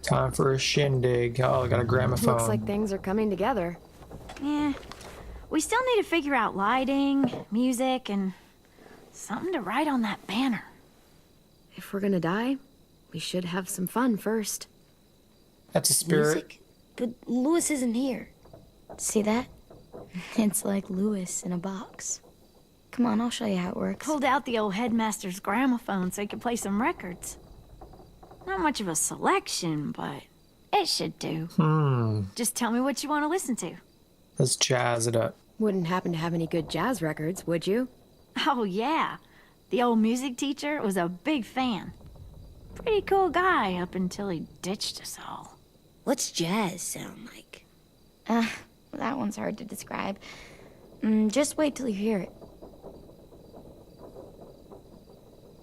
Time for a shindig. Oh, I got a gramophone. Looks like things are coming together. Yeah. We still need to figure out lighting, music, and something to write on that banner. If we're gonna die, we should have some fun first. That's a spirit. Music? But Lewis isn't here. See that? It's like Lewis in a box. Come on, I'll show you how it works. Pulled out the old headmaster's gramophone so he could play some records. Not much of a selection, but it should do. Just tell me what you want to listen to. Let's jazz it up. Wouldn't happen to have any good jazz records, would you? Oh, yeah. The old music teacher was a big fan. Pretty cool guy up until he ditched us all. What's jazz sound like? That one's hard to describe. Just wait till you hear it.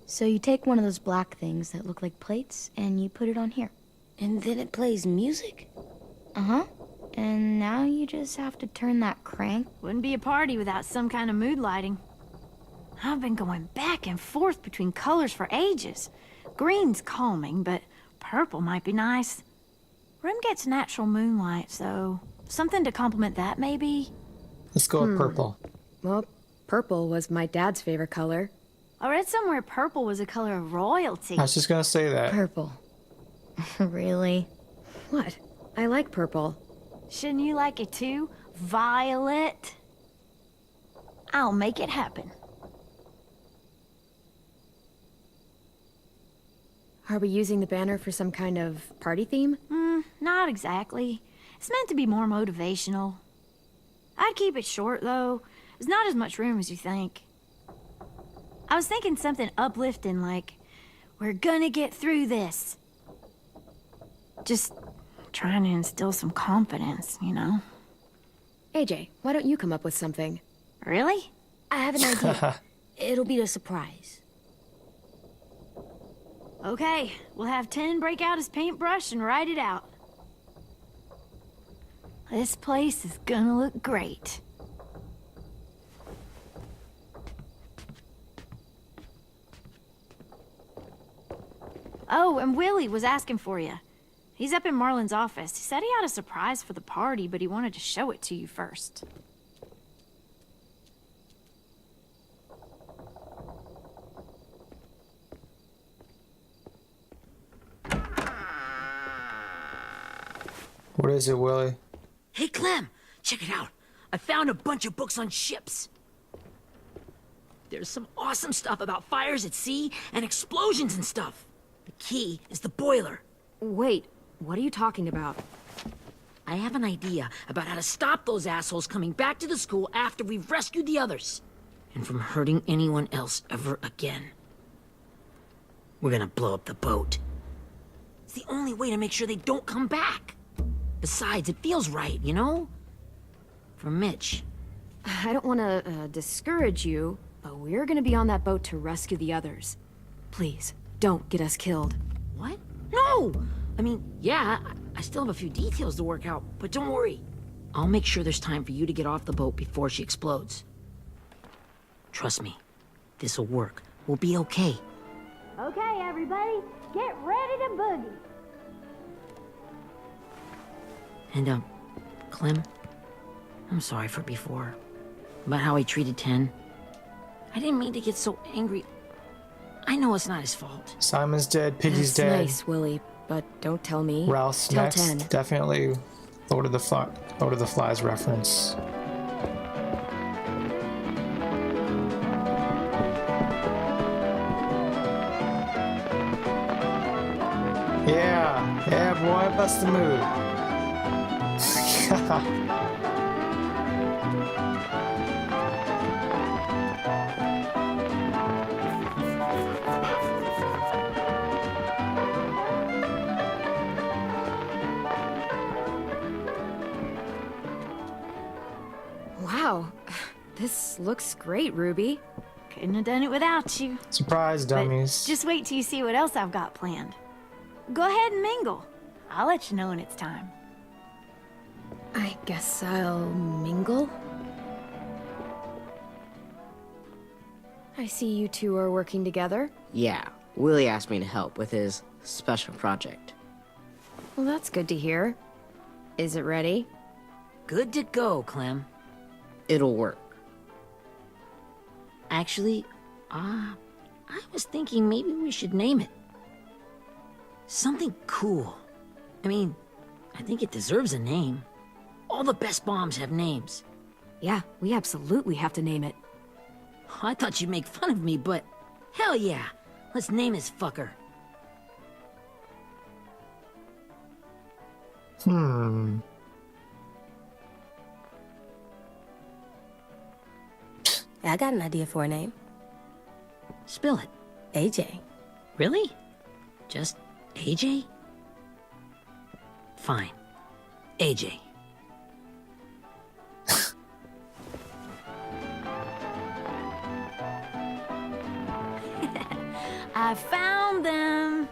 So you take one of those black things that look like plates, and you put it on here. And then it plays music? Uh-huh. And now you just have to turn that crank. Wouldn't be a party without some kind of mood lighting. I've been going back and forth between colors for ages. Green's calming, but purple might be nice. Room gets natural moonlight, so something to complement that, maybe? Let's go with purple. Well, purple was my dad's favorite color. I read somewhere purple was a color of royalty. I was just gonna say that. Purple. Really? What? I like purple. Shouldn't you like it too? Violet? I'll make it happen. Are we using the banner for some kind of party theme? Not exactly. It's meant to be more motivational. I'd keep it short, though. There's not as much room as you think. I was thinking something uplifting like, we're gonna get through this. Just trying to instill some confidence, you know? AJ, why don't you come up with something? Really? I have an idea. It'll be a surprise. Okay, we'll have 10 break out his paintbrush and write it out. This place is gonna look great. Oh, and Willie was asking for you. He's up in Marlin's office. He said he had a surprise for the party, but he wanted to show it to you first. What is it, Willie? Hey, Clem, check it out. I found a bunch of books on ships. There's some awesome stuff about fires at sea and explosions and stuff. The key is the boiler. Wait, what are you talking about? I have an idea about how to stop those assholes coming back to the school after we've rescued the others. And from hurting anyone else ever again. We're gonna blow up the boat. It's the only way to make sure they don't come back. Besides, it feels right, you know? For Mitch. I don't want to discourage you, but we're gonna be on that boat to rescue the others. Please, don't get us killed. What? No! I mean, yeah, I still have a few details to work out, but don't worry. I'll make sure there's time for you to get off the boat before she explodes. Trust me, this'll work. We'll be okay. Okay, everybody, get ready to boogie. And, Clem, I'm sorry for before. About how he treated Ten. I didn't mean to get so angry. I know it's not his fault. Simon's dead, Piggy's That's dead. nice, Willie, but don't tell me. Ralph's Tell next. 10. Definitely Lord of the Flies reference. Yeah, boy, bust the move. Wow, this looks great, Ruby. Couldn't have done it without you. Surprise, But dummies. just wait till you see what else I've got planned. Go ahead and mingle. I'll let you know when it's time. I guess I'll mingle. I see you two are working together. Yeah, Willie asked me to help with his special project. Well, that's good to hear. Is it ready? Good to go, Clem. It'll work. Actually, I was thinking maybe we should name it. Something cool. I mean, I think it deserves a name. All the best bombs have names. Yeah, we absolutely have to name it. I thought you'd make fun of me, but hell yeah. Let's name this fucker. I got an idea for a name. Spill it. AJ. Really? Just AJ? Fine. AJ. I found them.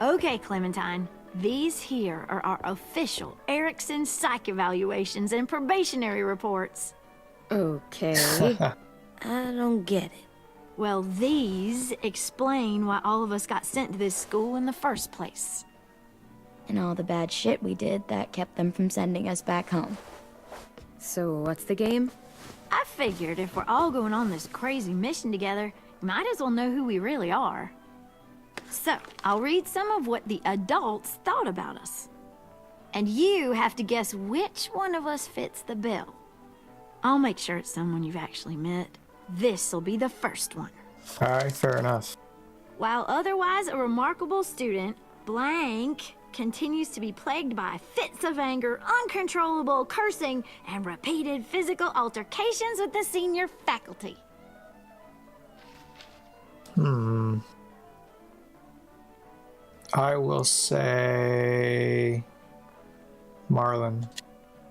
Okay, Clementine. These here are our official Erickson psych evaluations and probationary reports. Okay. I don't get it. Well, these explain why all of us got sent to this school in the first place. And all the bad shit we did that kept them from sending us back home. So what's the game? I figured if we're all going on this crazy mission together, we might as well know who we really are. So, I'll read some of what the adults thought about us. And you have to guess which one of us fits the bill. I'll make sure it's someone you've actually met. This'll be the first one. Alright, fair enough. While otherwise a remarkable student, blank continues to be plagued by fits of anger, uncontrollable cursing, and repeated physical altercations with the senior faculty. I will say Marlon.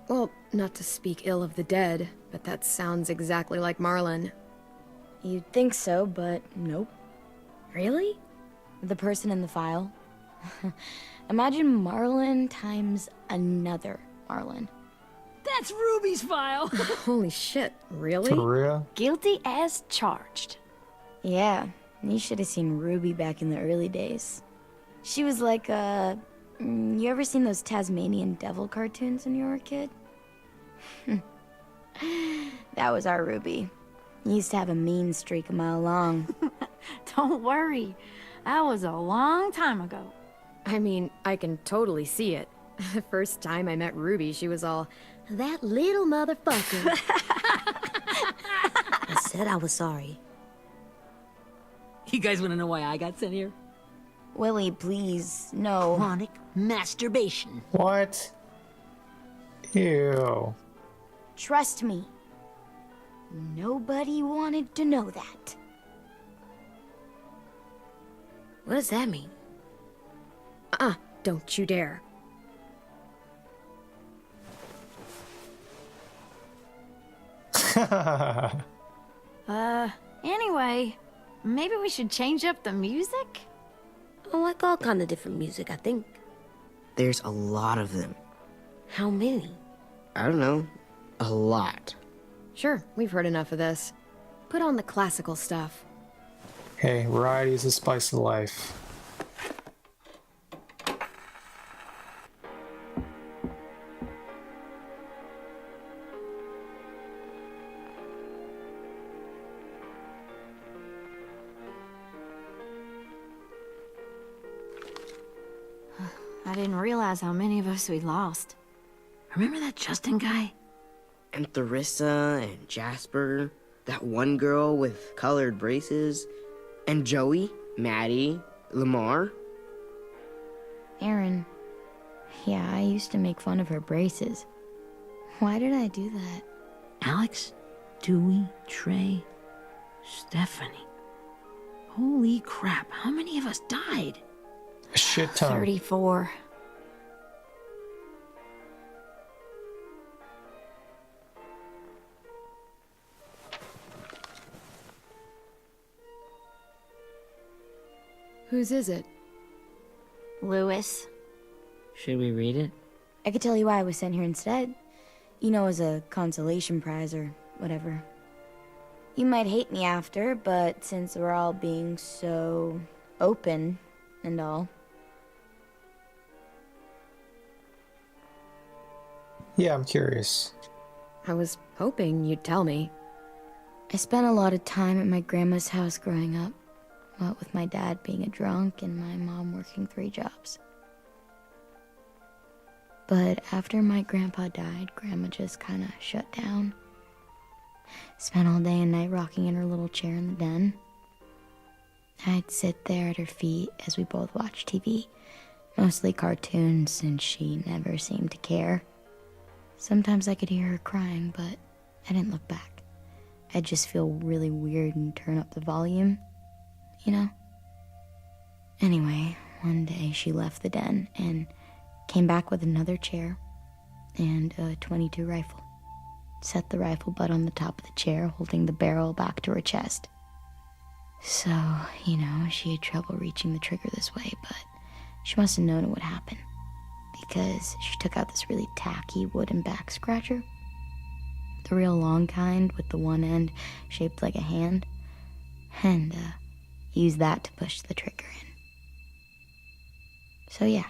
Well, not to speak ill of the dead, but that sounds exactly like Marlon. You'd think so, but nope. Really? The person in the file. Imagine Marlon times another Marlon. That's Ruby's file. Holy shit, really? For real? Guilty as charged. Yeah, you should have seen Ruby back in the early days. She was like you ever seen those Tasmanian devil cartoons when you were a kid? That was our Ruby. He used to have a mean streak a mile long. Don't worry. That was a long time ago. I mean, I can totally see it. The first time I met Ruby, she was all, That little motherfucker. I said I was sorry. You guys want to know why I got sent here? Willie, please, no. Chronic masturbation. What? Ew. Trust me. Nobody wanted to know that. What does that mean? don't you dare. Anyway, maybe we should change up the music? I like all kind of different music, I think. There's a lot of them. How many? I don't know. A lot. Sure, we've heard enough of this. Put on the classical stuff. Hey, variety is the spice of life. I didn't realize how many of us we'd lost. Remember that Justin guy? And Theresa and Jasper, that one girl with colored braces, and Joey, Maddie, Lamar. Aaron. Yeah, I used to make fun of her braces. Why did I do that? Alex, Dewey, Trey, Stephanie. Holy crap, how many of us died? A shit ton. 34. Whose is it? Lewis. Should we read it? I could tell you why I was sent here instead. You know, as a consolation prize or whatever. You might hate me after, but since we're all being so open and all. Yeah, I'm curious. I was hoping you'd tell me. I spent a lot of time at my grandma's house growing up, what with my dad being a drunk and my mom working 3 jobs. But after my grandpa died, Grandma just kind of shut down. Spent all day and night rocking in her little chair in the den. I'd sit there at her feet as we both watched TV, mostly cartoons, since she never seemed to care. Sometimes I could hear her crying, but I didn't look back. I'd just feel really weird and turn up the volume, you know? Anyway, one day she left the den and came back with another chair and a .22 rifle. Set the rifle butt on the top of the chair, holding the barrel back to her chest. So, you know, she had trouble reaching the trigger this way, but she must have known it would happen, because she took out this really tacky wooden back scratcher. The real long kind with the one end shaped like a hand, and used that to push the trigger in. So yeah,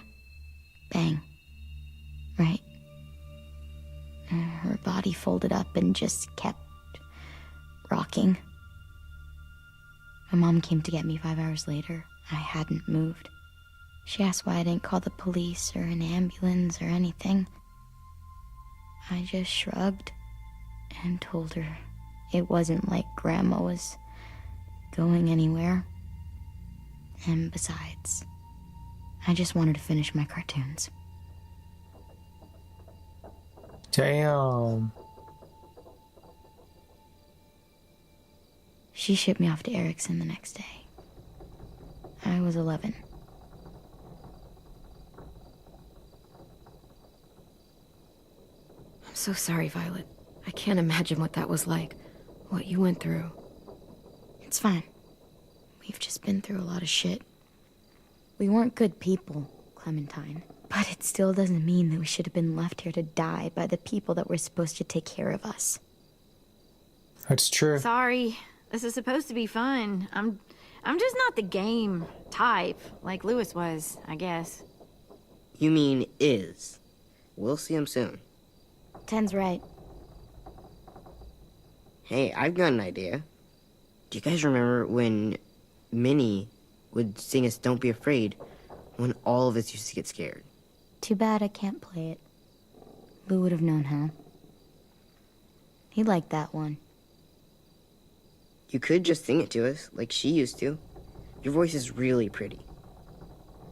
bang, right? Her body folded up and just kept rocking. My mom came to get me 5 hours later. I hadn't moved. She asked why I didn't call the police or an ambulance or anything. I just shrugged and told her it wasn't like Grandma was going anywhere. And besides, I just wanted to finish my cartoons. Damn. She shipped me off to Erickson the next day. I was 11. I'm so sorry, Violet. I can't imagine what that was like. What you went through. It's fine. We've just been through a lot of shit. We weren't good people, Clementine. But it still doesn't mean that we should have been left here to die by the people that were supposed to take care of us. That's true. Sorry. This is supposed to be fun. I'm just not the game type, like Lewis was, I guess. You mean is. We'll see him soon. Ten's right. Hey, I've got an idea. Do you guys remember when Minnie would sing us Don't Be Afraid when all of us used to get scared? Too bad I can't play it. Lou would have known how. He liked that one. You could just sing it to us, like she used to. Your voice is really pretty.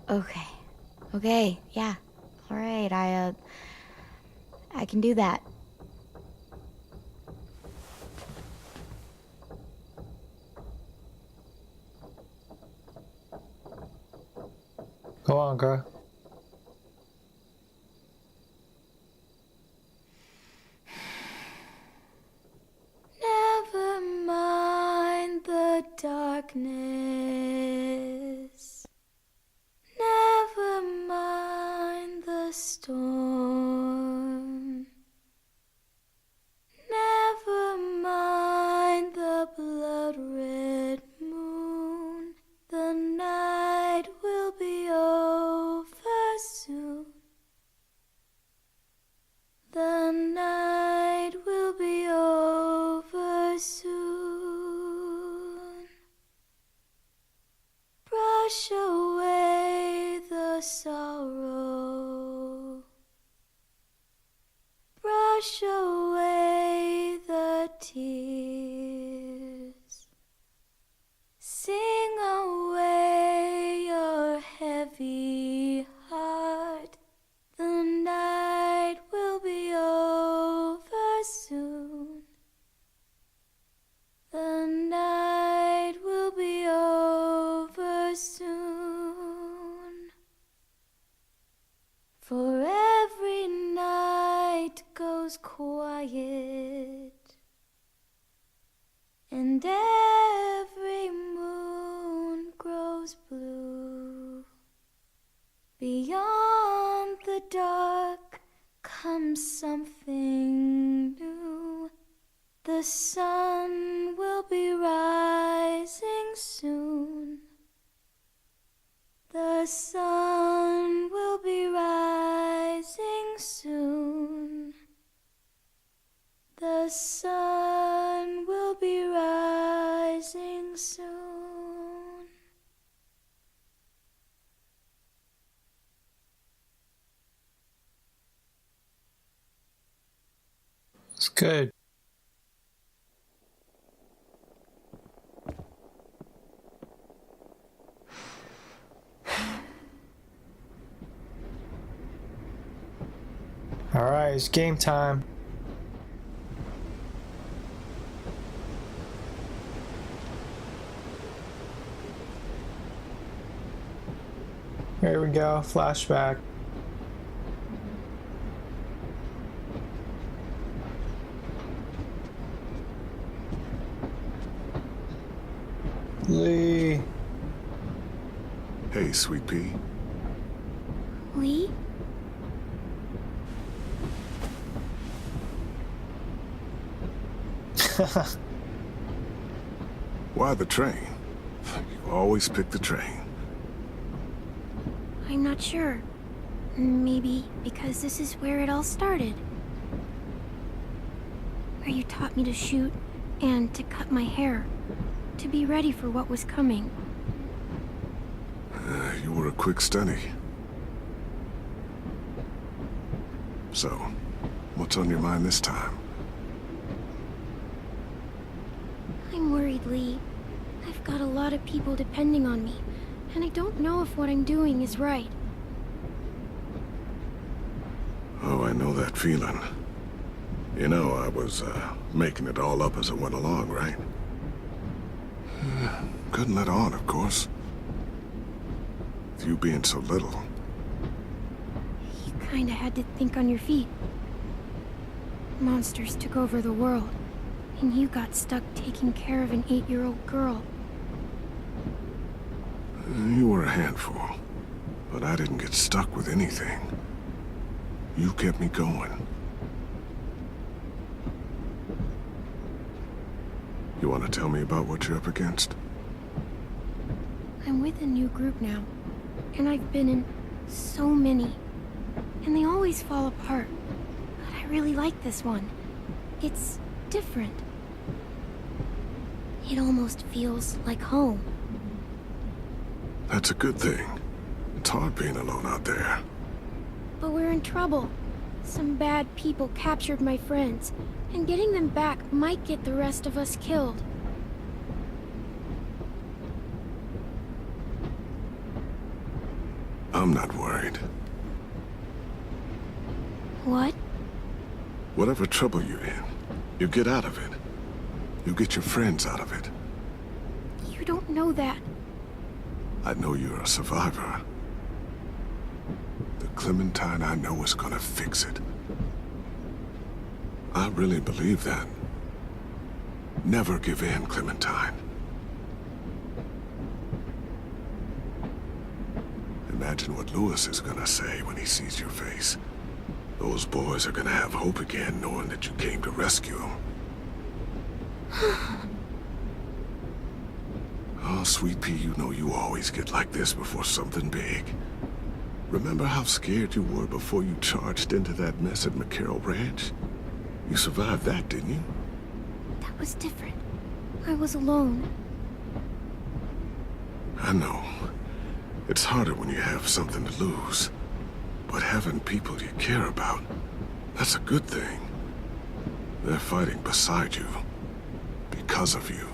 Okay, yeah. All right, I can do that. Go on, girl. Never mind the darkness. Never mind the storm. Never mind the blood-red moon. The night will be over soon. The night will be over soon. Brush away the sorrow. Brush away the tears. Sing away your heavy heart. The night will be over soon. The night will be over soon. For every night goes quiet, and every moon grows blue. Beyond the dark comes something new. The sun will be rising soon. The sun will be rising soon. The sun will be rising soon. It's good. All right, it's game time. Here we go, flashback. Lee. Hey, Sweet Pea. Lee? Why the train? You always pick the train. I'm not sure. Maybe because this is where it all started. Where you taught me to shoot and to cut my hair. To be ready for what was coming. You were a quick study. So, what's on your mind this time? I'm worried, Lee. I've got a lot of people depending on me, and I don't know if what I'm doing is right. Oh, I know that feeling. You know, I was, making it all up as I went along, right? Couldn't let on, of course. With you being so little. You kinda had to think on your feet. Monsters took over the world, and you got stuck taking care of an 8-year-old girl. You were a handful, but I didn't get stuck with anything. You kept me going. You want to tell me about what you're up against? I'm with a new group now, and I've been in so many, and they always fall apart. But I really like this one. It's different. It almost feels like home. That's a good thing. It's hard being alone out there. But we're in trouble. Some bad people captured my friends, and getting them back might get the rest of us killed. I'm not worried. What? Whatever trouble you're in, you get out of it. You get your friends out of it. You don't know that. I know you're a survivor. The Clementine I know is gonna fix it. I really believe that. Never give in, Clementine. Imagine what Lewis is gonna say when he sees your face. Those boys are gonna have hope again, knowing that you came to rescue them. Oh, Sweet Pea, you know you always get like this before something big. Remember how scared you were before you charged into that mess at McCarroll Ranch? You survived that, didn't you? That was different. I was alone. I know. It's harder when you have something to lose. But having people you care about, that's a good thing. They're fighting beside you. Because of you.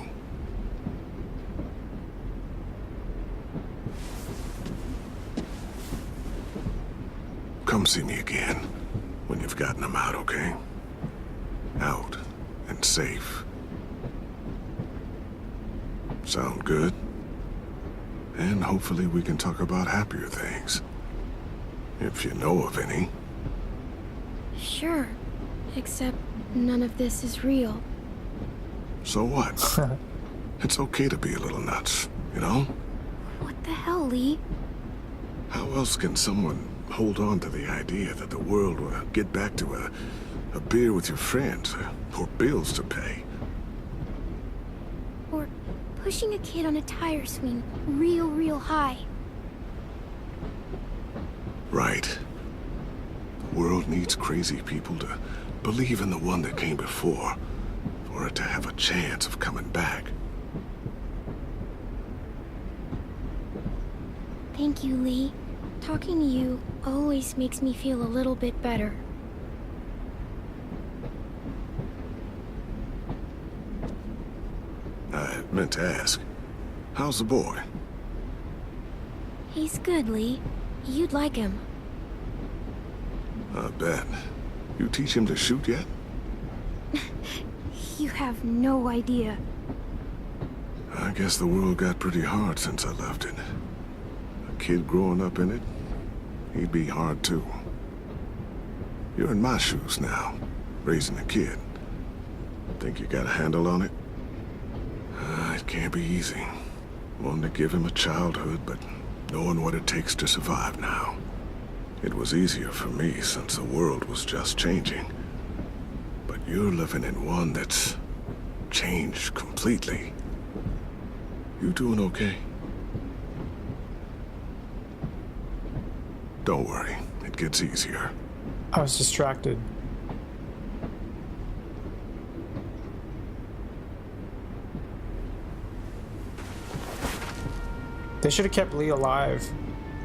Come see me again when you've gotten them out, okay? Out and safe. Sound good? And hopefully we can talk about happier things. If you know of any. Sure. Except none of this is real. So what? It's okay to be a little nuts, you know? What the hell, Lee? How else can someone hold on to the idea that the world will get back to a beer with your friends, or bills to pay? Or pushing a kid on a tire swing real high. Right. The world needs crazy people to believe in the one that came before, for it to have a chance of coming back. Thank you, Lee. Talking to you always makes me feel a little bit better. I meant to ask, how's the boy? He's good, Lee. You'd like him. I bet. You teach him to shoot yet? You have no idea. I guess the world got pretty hard since I left it. A kid growing up in it, he'd be hard too. You're in my shoes now, raising a kid. Think you got a handle on it? It can't be easy. Wanting to give him a childhood, but knowing what it takes to survive now. It was easier for me since the world was just changing. But you're living in one that's changed completely. You doing okay? Don't worry, it gets easier. I was distracted. They should have kept Lee alive,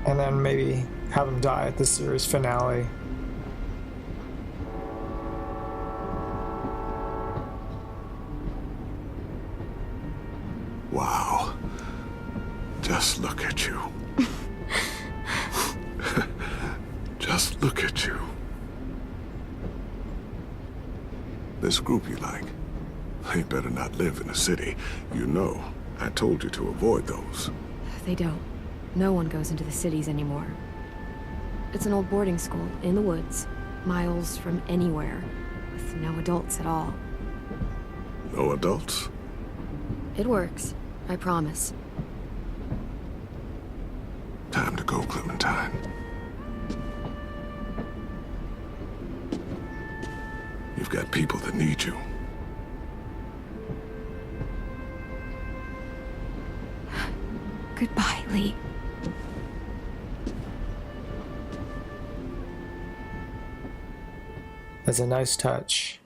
and then maybe have him die at the series finale. Wow. Just look at you. Just look at you. This group you like, they better not live in the city. You know, I told you to avoid those. They don't. No one goes into the cities anymore. It's an old boarding school in the woods, miles from anywhere, with no adults at all. No adults? It works, I promise. Time to go, Clementine. You've got people that need you. Goodbye, Lee. That's a nice touch.